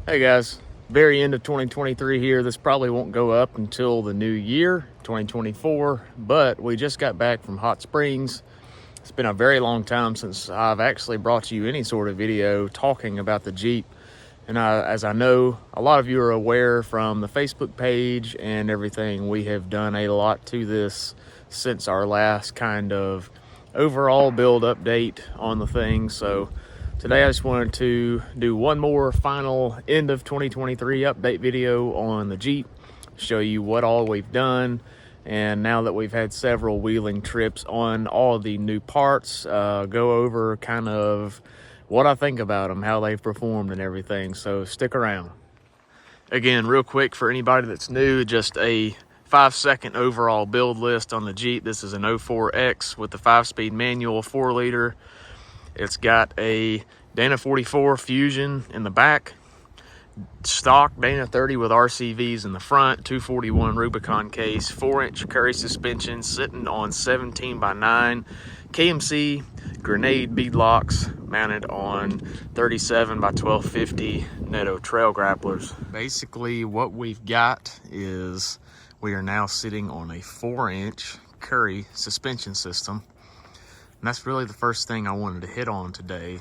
Hey guys, very end of 2023 here. This probably won't go up until the new year, 2024, but we just got back from Hot Springs. It's been a very long time since I've actually brought you any sort of video talking about the Jeep. And as I know, a lot of you are aware from the Facebook page and everything, we have done a lot to this since our last kind of overall build update on the thing. So today I just wanted to do one more final end of 2023 update video on the Jeep, show you what all we've done. And now that we've had several wheeling trips on all of the new parts, go over kind of what I think about them, how they've performed and everything. So stick around. Again, real quick for anybody that's new, just a 5-second overall build list on the Jeep. This is an 04X with the 5-speed manual 4-liter. It's got a Dana 44 Fusion in the back, stock Dana 30 with RCVs in the front, 241 Rubicon case, 4-inch Currie suspension sitting on 17x9 KMC grenade bead locks mounted on 37 by 1250 Netto trail grapplers. Basically what we've got is we are now sitting on a 4-inch Currie suspension system. And that's really the first thing I wanted to hit on today,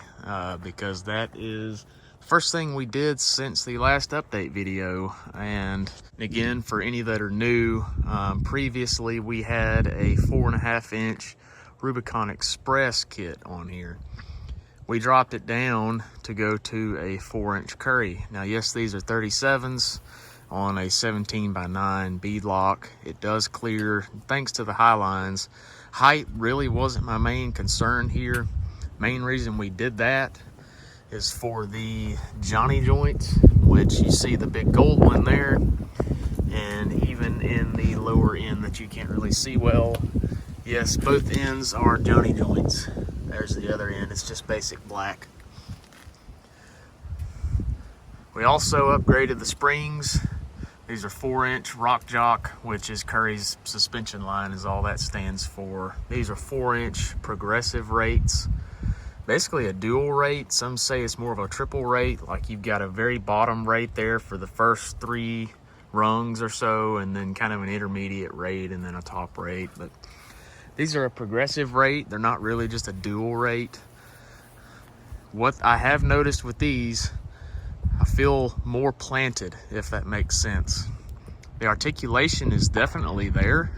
because that is the first thing we did since the last update video. And again, for any that are new, previously we had a 4.5-inch Rubicon Express kit on here. We dropped it down to go to a 4-inch Currie. Now, yes, these are 37s on a 17x9 bead lock. It does clear thanks to the high lines. Height really wasn't my main concern here. Main reason we did that is for the Johnny joints, which you see the big gold one there, and even in the lower end that you can't really see well. Yes, both ends are Johnny joints. There's the other end, it's just basic black. We also upgraded the springs. These are 4-inch Rock Jock, which is Currie's suspension line is all that stands for. These are 4-inch progressive rates. Basically a dual rate. Some say it's more of a triple rate, like you've got a very bottom rate there for the first 3 rungs or so, and then kind of an intermediate rate and then a top rate. But these are a progressive rate. They're not really just a dual rate. What I have noticed with these, I feel more planted, if that makes sense. The articulation is definitely there.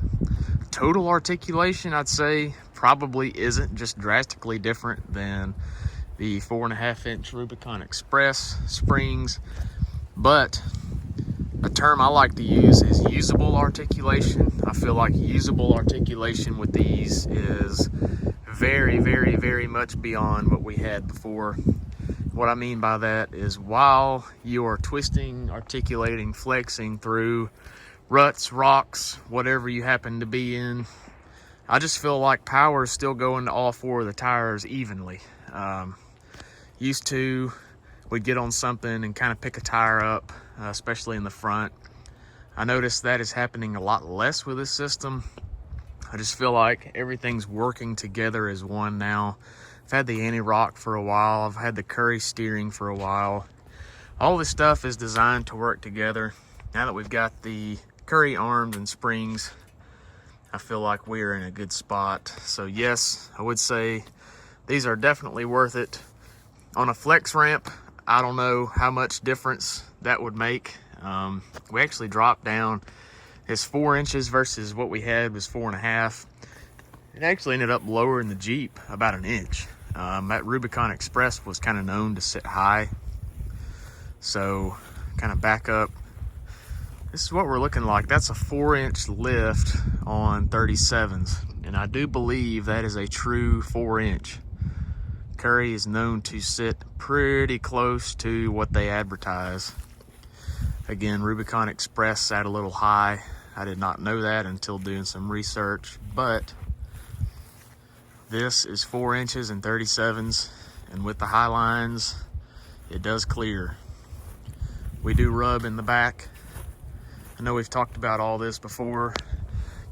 Total articulation, I'd say, probably isn't just drastically different than the 4.5-inch Rubicon Express springs, but a term I like to use is usable articulation. I feel like usable articulation with these is very, very, very much beyond what we had before. What I mean by that is while you are twisting, articulating, flexing through ruts, rocks, whatever you happen to be in, I just feel like power is still going to all 4 of the tires evenly. Used to, we'd get on something and kind of pick a tire up, especially in the front. I noticed that is happening a lot less with this system. I just feel like everything's working together as one now. I've had the anti-rock for a while. I've had the Currie steering for a while. All this stuff is designed to work together. Now that we've got the Currie arms and springs, I feel like we're in a good spot. So yes, I would say these are definitely worth it. On a flex ramp, I don't know how much difference that would make. We actually dropped down. It's 4 inches versus what we had was 4.5. It actually ended up lowering the Jeep about 1 inch. That Rubicon Express was kind of known to sit high. So kind of back up. This is what we're looking like. That's a 4-inch lift on 37s. And I do believe that is a true 4-inch. Currie is known to sit pretty close to what they advertise. Again, Rubicon Express sat a little high. I did not know that until doing some research, but this is 4 inches and 37s, and with the high lines, it does clear. We do rub in the back. I know we've talked about all this before.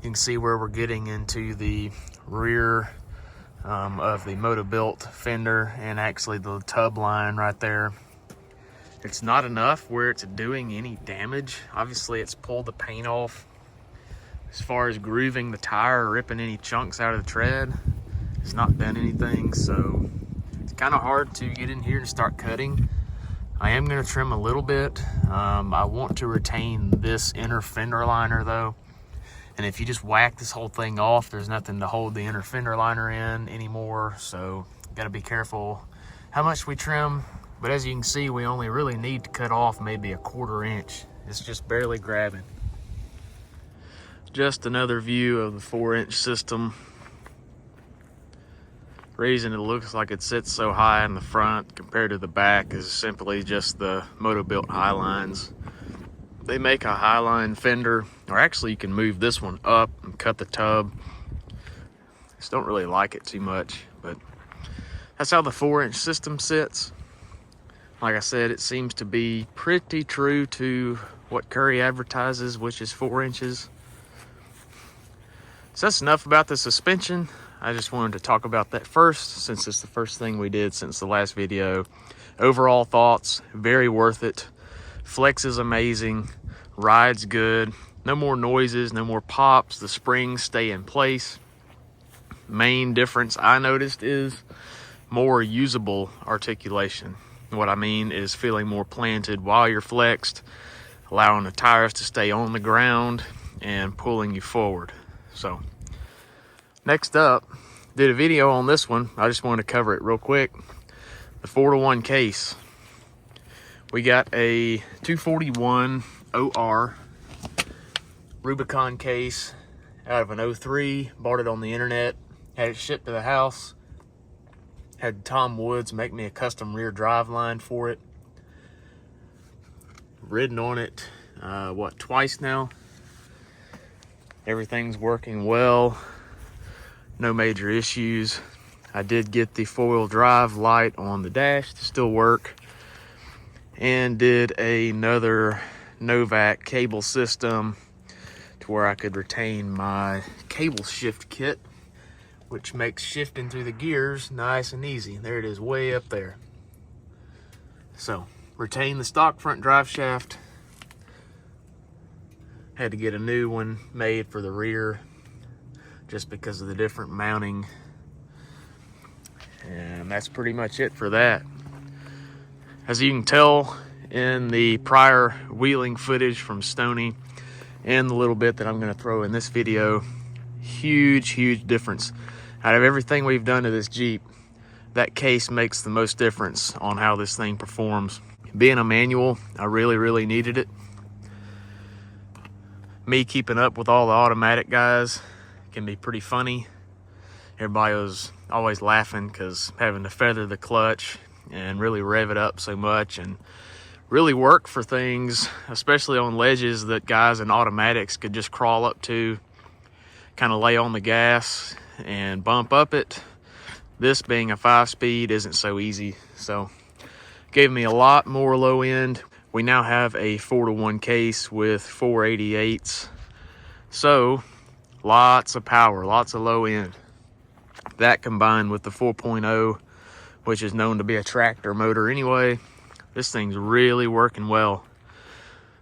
You can see where we're getting into the rear of the Moto-Built fender and actually the tub line right there. It's not enough where it's doing any damage. Obviously, it's pulled the paint off. As far as grooving the tire or ripping any chunks out of the tread, it's not done anything. So it's kind of hard to get in here and start cutting. I am going to trim a little bit. I want to retain this inner fender liner though. And if you just whack this whole thing off, there's nothing to hold the inner fender liner in anymore. So got to be careful how much we trim. But as you can see, we only really need to cut off maybe 1/4 inch. It's just barely grabbing. Just another view of the 4-inch system. Reason it looks like it sits so high in the front compared to the back is simply just the Moto-Built Highlines. They make a Highline fender, or actually you can move this one up and cut the tub. Just don't really like it too much, but that's how the 4-inch system sits. Like I said, it seems to be pretty true to what Currie advertises, which is 4 inches. So that's enough about the suspension. I just wanted to talk about that first, since it's the first thing we did since the last video. Overall thoughts, very worth it. Flex is amazing, ride's good. No more noises, no more pops. The springs stay in place. Main difference I noticed is more usable articulation. What I mean is feeling more planted while you're flexed, allowing the tires to stay on the ground and pulling you forward. So next up, did a video on this one. I just wanted to cover it real quick. The 4-to-1 case. We got a 241 OR Rubicon case out of an 03. Bought it on the internet. Had it shipped to the house. Had Tom Woods make me a custom rear drive line for it. Ridden on it, twice now. Everything's working well. No major issues. I did get the 4-wheel drive light on the dash to still work. And did another Novak cable system to where I could retain my cable shift kit, which makes shifting through the gears nice and easy. There it is, way up there. So, retain the stock front drive shaft. Had to get a new one made for the rear just because of the different mounting. And that's pretty much it for that. As you can tell in the prior wheeling footage from Stoney and the little bit that I'm going to throw in this video, huge difference. Out of everything we've done to this Jeep, that case makes the most difference on how this thing performs. Being a manual, I really needed it. Me keeping up with all the automatic guys can be pretty funny. Everybody was always laughing because having to feather the clutch and really rev it up so much and really work for things, especially on ledges that guys in automatics could just crawl up to, kind of lay on the gas and bump up it. This being a 5-speed isn't so easy, so gave me a lot more low end. We now have a 4-to-1 case with 488s, so lots of power, lots of low end. That combined with the 4.0, which is known to be a tractor motor anyway, this thing's really working well.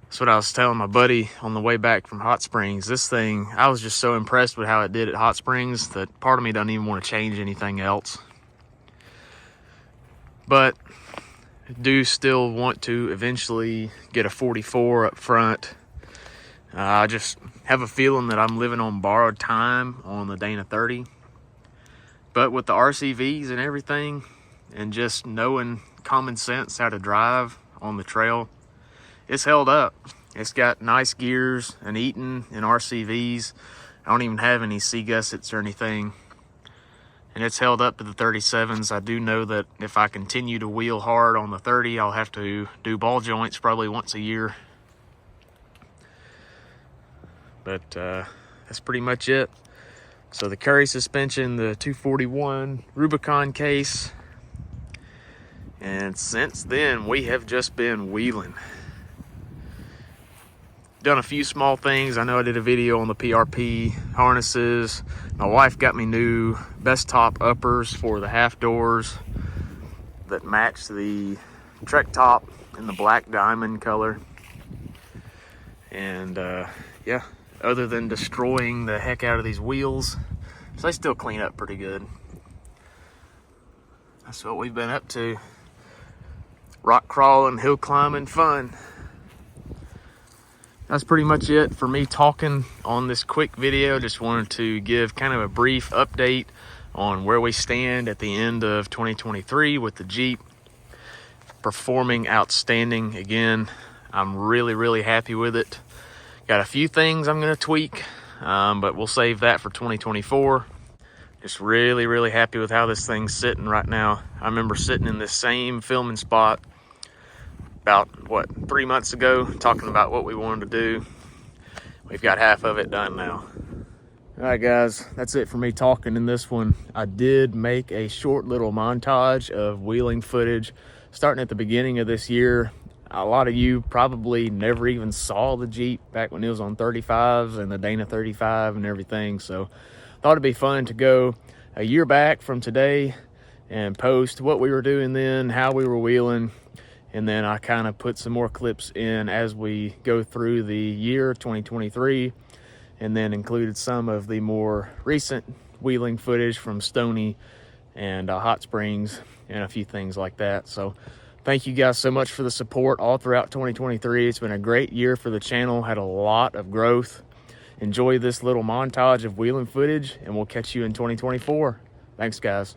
That's what I was telling my buddy on the way back from Hot Springs. This thing, I was just so impressed with how it did at Hot Springs that part of me doesn't even want to change anything else. But I do still want to eventually get a 44 up front. I just have a feeling that I'm living on borrowed time on the Dana 30. But with the RCVs and everything, and just knowing common sense how to drive on the trail, it's held up. It's got nice gears and Eaton and RCVs. I don't even have any sea gussets or anything. And it's held up to the 37s. I do know that if I continue to wheel hard on the 30, I'll have to do ball joints probably once a year. But that's pretty much it. So the Currie suspension, the 241 Rubicon case. And since then, we have just been wheeling. Done a few small things. I know I did a video on the PRP harnesses. My wife got me new best top uppers for the half doors that match the Trek top in the black diamond color. And yeah, other than destroying the heck out of these wheels, so they still clean up pretty good. That's what we've been up to. Rock crawling, hill climbing fun. That's pretty much it for me talking on this quick video. Just wanted to give kind of a brief update on where we stand at the end of 2023 with the Jeep. Performing outstanding again. I'm really happy with it. Got a few things I'm gonna tweak, but we'll save that for 2024. Just really happy with how this thing's sitting right now. I remember sitting in this same filming spot about, what, 3 months ago, talking about what we wanted to do. We've got half of it done now. All right, guys, that's it for me talking in this one. I did make a short little montage of wheeling footage starting at the beginning of this year. A lot of you probably never even saw the Jeep back when it was on 35s and the Dana 35 and everything. So thought it'd be fun to go a year back from today and post what we were doing then, how we were wheeling. And then I kind of put some more clips in as we go through the year 2023, and then included some of the more recent wheeling footage from Stony and Hot Springs and a few things like that. So thank you guys so much for the support all throughout 2023. It's been a great year for the channel, had a lot of growth. Enjoy this little montage of wheeling footage, and we'll catch you in 2024. Thanks, guys.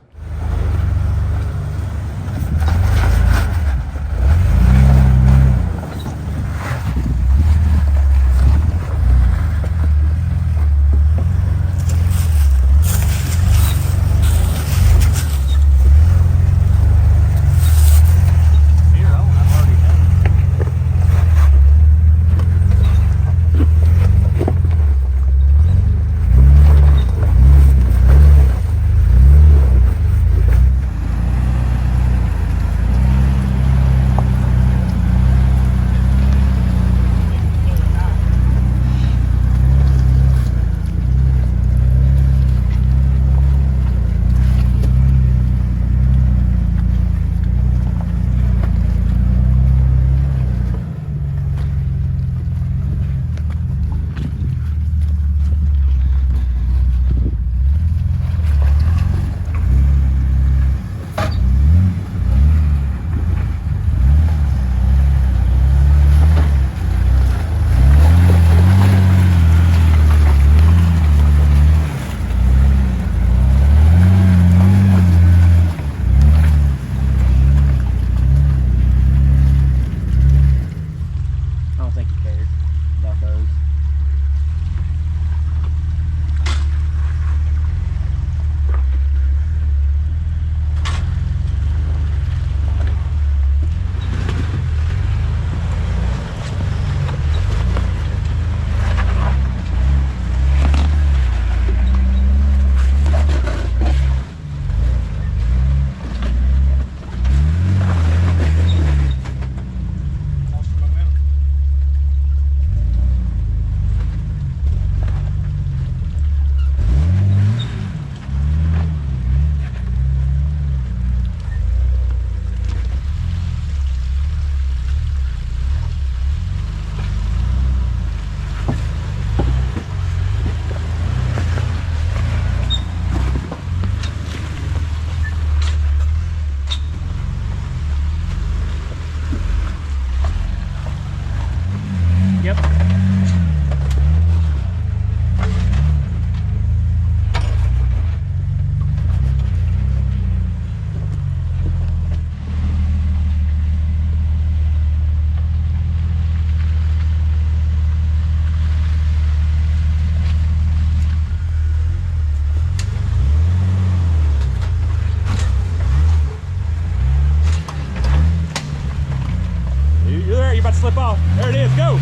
Slip off. There it is. Go.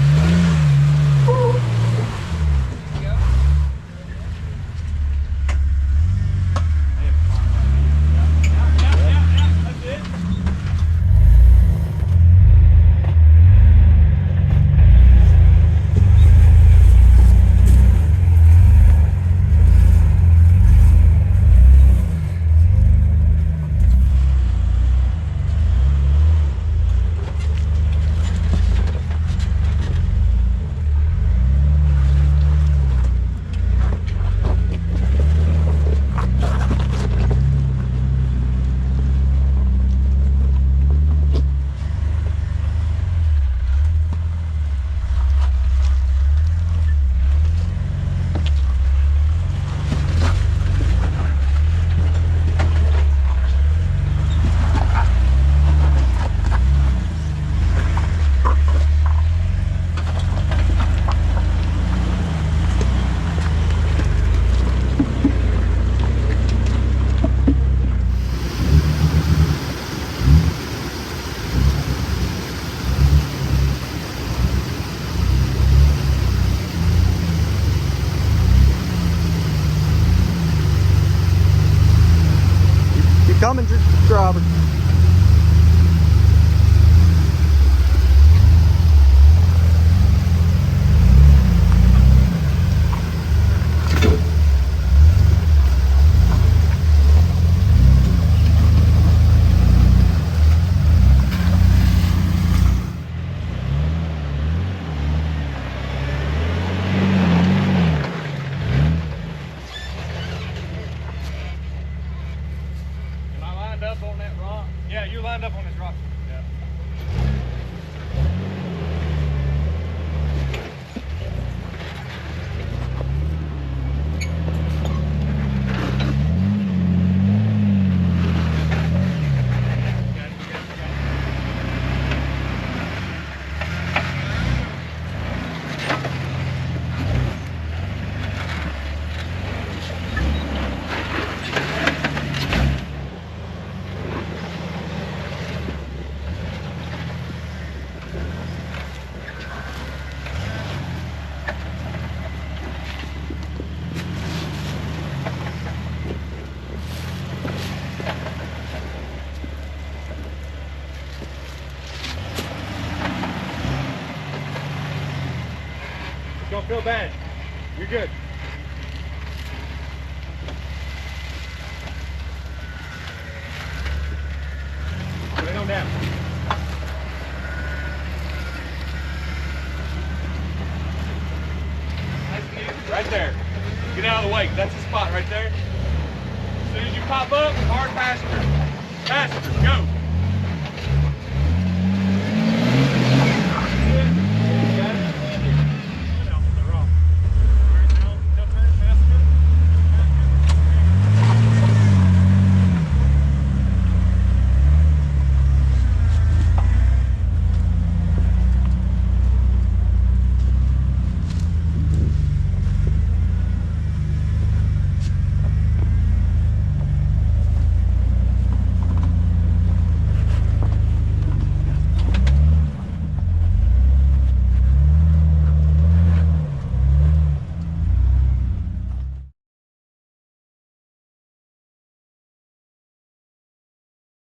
feel bad. You're good. Put it on down. Right there. Get out of the way. That's the spot right there. As soon as you pop up, hard passenger. Passengers, go.